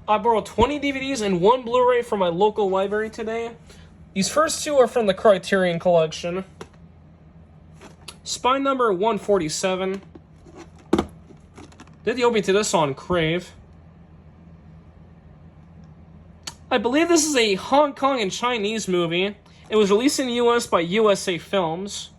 I borrowed 20 DVDs and 1 Blu-ray from my local library today. These first 2 are from the Criterion Collection. Spine number 147. Did the opening to this on Crave. I believe this is a Hong Kong and Chinese movie. It was released in the US by USA Films.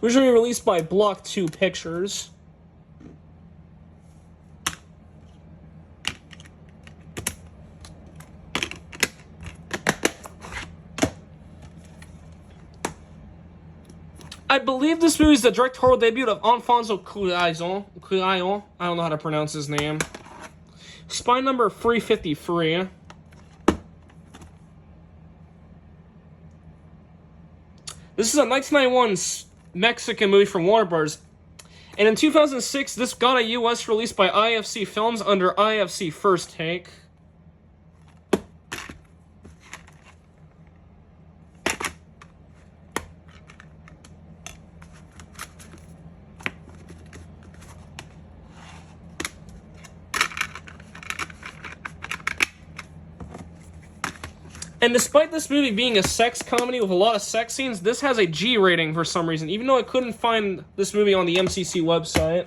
Originally released by Block 2 Pictures. I believe this movie is the directorial debut of Alfonso Cuarón. I don't know how to pronounce his name. Spine number 353. This is a 1991 Mexican movie from Warner Bros. And in 2006, this got a US release by IFC Films under IFC First Take. And despite this movie being a sex comedy with a lot of sex scenes, this has a G rating for some reason, even though I couldn't find this movie on the MCC website.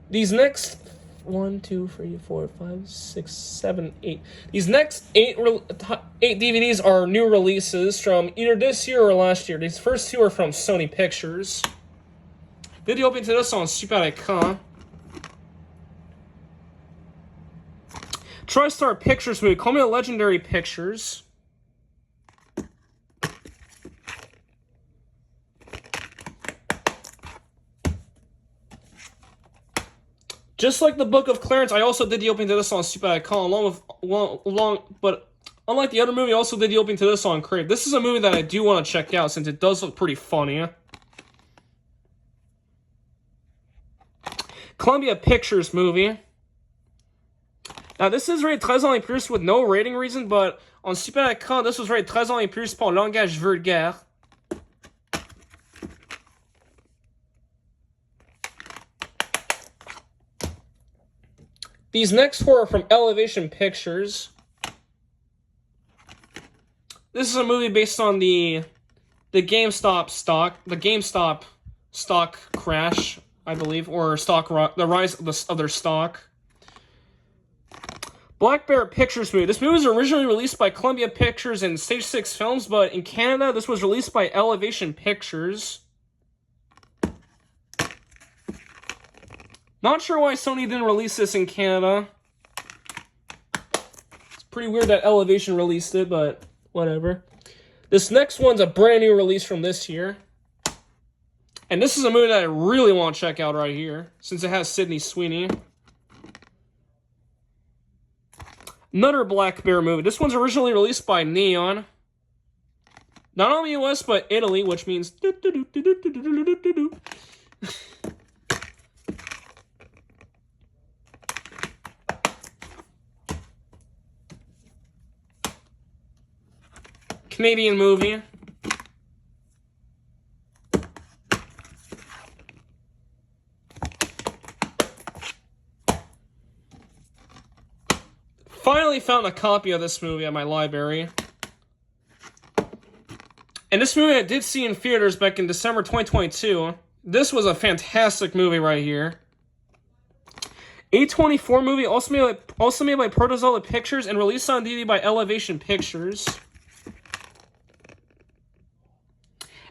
These next 1, 2, 3, 4, 5, 6, 7, 8. These next 8 DVDs are new releases from either this year or last year. These first 2 are from Sony Pictures. Did the opening to this on Super Écran. TriStar Pictures movie, Call Me the Legendary Pictures. Just like the Book of Clarence, I also did the opening to this on Super Écran, but unlike the other movie, I also did the opening to this on Crave. This is a movie that I do want to check out since it does look pretty funny. Columbia Pictures movie. Now, this is rated 13 ans et plus with no rating reason, but on Super Écran, this was rated 13 ans et plus pour langage vulgaire. These next 4 are from Elevation Pictures. This is a movie based on the GameStop stock crash, I believe, or the rise of their stock. Black Bear Pictures movie. This movie was originally released by Columbia Pictures and Stage 6 Films, but in Canada, this was released by Elevation Pictures. Not sure why Sony didn't release this in Canada. It's pretty weird that Elevation released it, but whatever. This next one's a brand new release from this year. And this is a movie that I really want to check out right here, since it has Sydney Sweeney. Another Black Bear movie. This one's originally released by Neon. Not only US, but Italy, which means... Canadian movie. Finally found a copy of this movie at my library. And this movie I did see in theaters back in December 2022. This was a fantastic movie right here. A24 movie, also made by Protozoa Pictures and released on DVD by Elevation Pictures.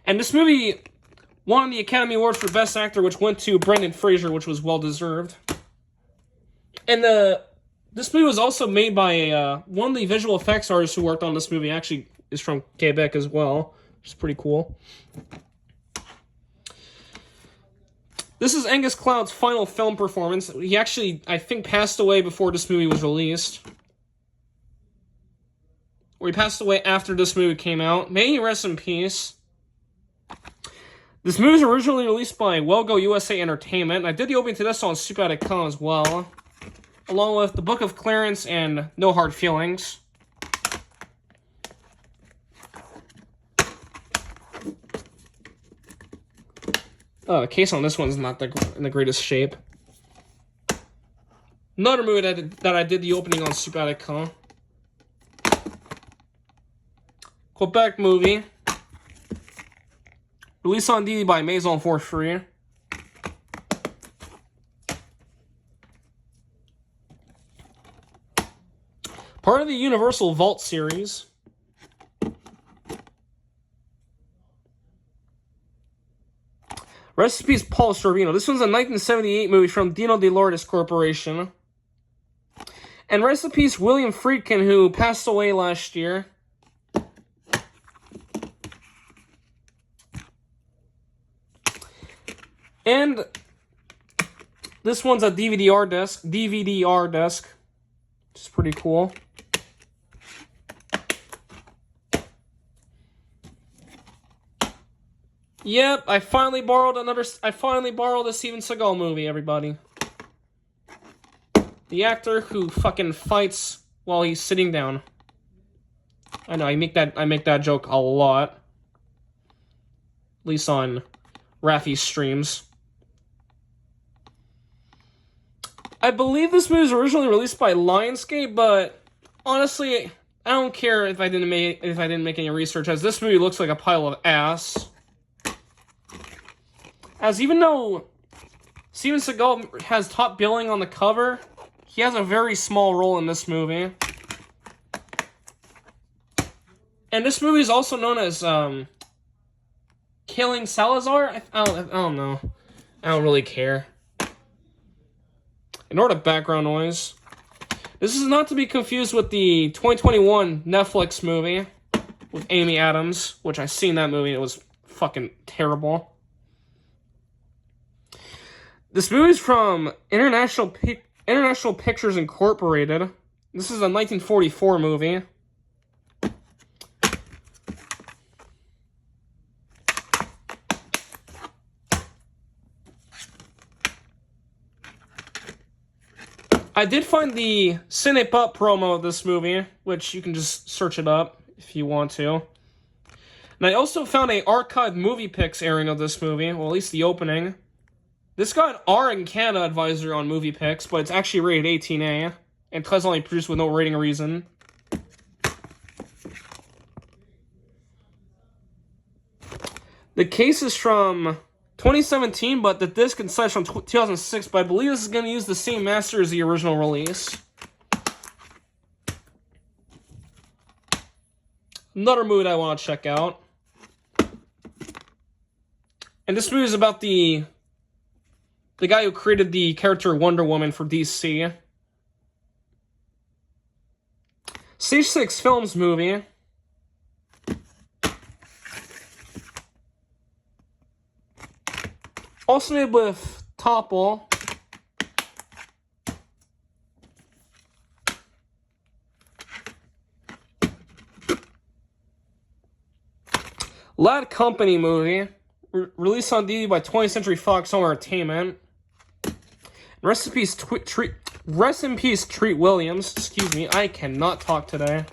And this movie won the Academy Award for Best Actor, which went to Brendan Fraser, which was well-deserved. And this movie was also made by one of the visual effects artists who worked on this movie. Actually, is from Quebec as well, which is pretty cool. This is Angus Cloud's final film performance. He actually, I think, passed away before this movie was released. Or he passed away after this movie came out. May he rest in peace. This movie was originally released by Wellgo USA Entertainment. I did the opening to this on Super Écran as well, along with The Book of Clarence and No Hard Feelings. Oh, the case on this one's not in the greatest shape. Another movie that I did the opening on Super. Quebec movie. Released on DVD by Maison for free. Part of the Universal Vault series. Rest in peace, Paul Sorvino. This one's a 1978 movie from Dino De Lourdes Corporation. And rest in peace, William Friedkin, who passed away last year. And this one's a DVD-R disc, which is pretty cool. Yep, I finally borrowed a Steven Seagal movie, everybody. The actor who fucking fights while he's sitting down. I know, I make that joke a lot. At least on Rafi's streams. I believe this movie was originally released by Lionsgate, but honestly, I don't care if I didn't make any research, as this movie looks like a pile of ass. As even though Steven Seagal has top billing on the cover, he has a very small role in this movie. And this movie is also known as Killing Salazar? I don't know. I don't really care. Ignore the background noise. This is not to be confused with the 2021 Netflix movie with Amy Adams, which I seen that movie and it was fucking terrible. This movie is from International Pictures Incorporated. This is a 1944 movie. I did find the Cinepop promo of this movie, which you can just search it up if you want to. And I also found a archived movie picks airing of this movie, well, at least the opening. This got an R in Canada advisory on Movie Picks, but it's actually rated 18A, and Tez only produced with no rating reason. The case is from 2017, but the disc and such from 2006, but I believe this is going to use the same master as the original release. Another movie that I want to check out. And this movie is about the guy who created the character Wonder Woman for DC. Stage 6 Films movie. Also made with Topple. Lad Company movie. Released on DVD by 20th Century Fox Home Entertainment. Rest in peace, Treat Williams. Excuse me, I cannot talk today.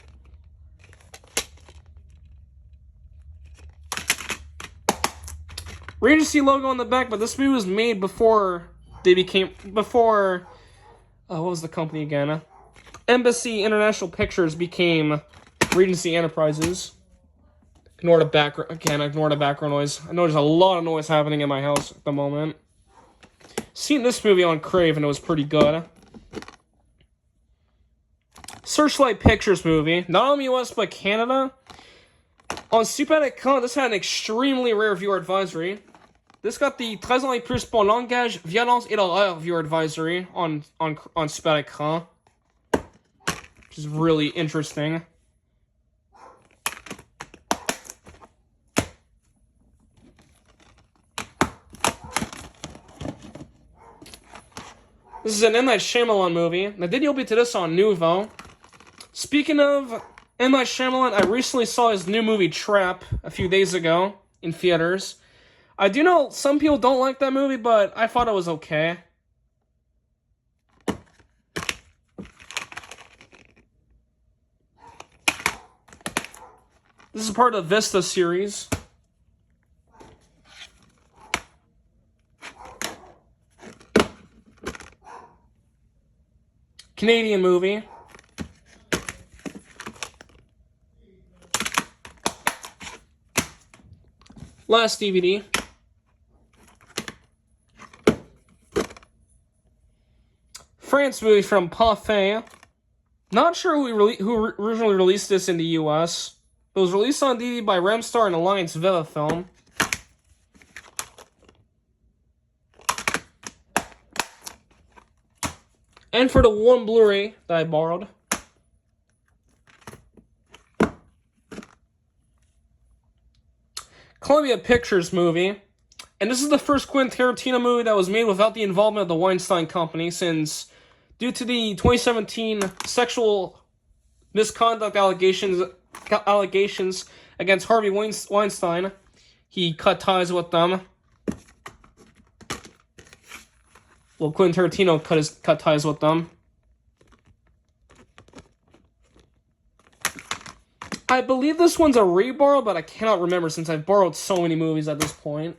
Regency logo on the back, but this movie was made before what was the company again? Embassy International Pictures became Regency Enterprises. Ignore the background noise. I know there's a lot of noise happening in my house at the moment. Seen this movie on Crave and it was pretty good. Searchlight Pictures movie, not only US but Canada. On Super.com, this had an extremely rare viewer advisory. This got the très en plus pour langage, violence et l'horreur viewer advisory on Super.com, which is really interesting. This is an M. Night Shyamalan movie. I did open to this on Nuvo. Speaking of M. Night Shyamalan, I recently saw his new movie Trap a few days ago in theaters. I do know some people don't like that movie, but I thought it was okay. This is part of the Vista series. Canadian movie. Last DVD. France movie from Parfait. Not sure who originally released this in the US. It was released on DVD by Remstar and Alliance Viva Film. And for the one Blu-ray that I borrowed. Columbia Pictures movie. And this is the first Quentin Tarantino movie that was made without the involvement of the Weinstein Company, since due to the 2017 sexual misconduct allegations against Harvey Weinstein, he cut ties with them. Well, Quentin Tarantino cut ties with them. I believe this one's a reborrow, but I cannot remember since I've borrowed so many movies at this point.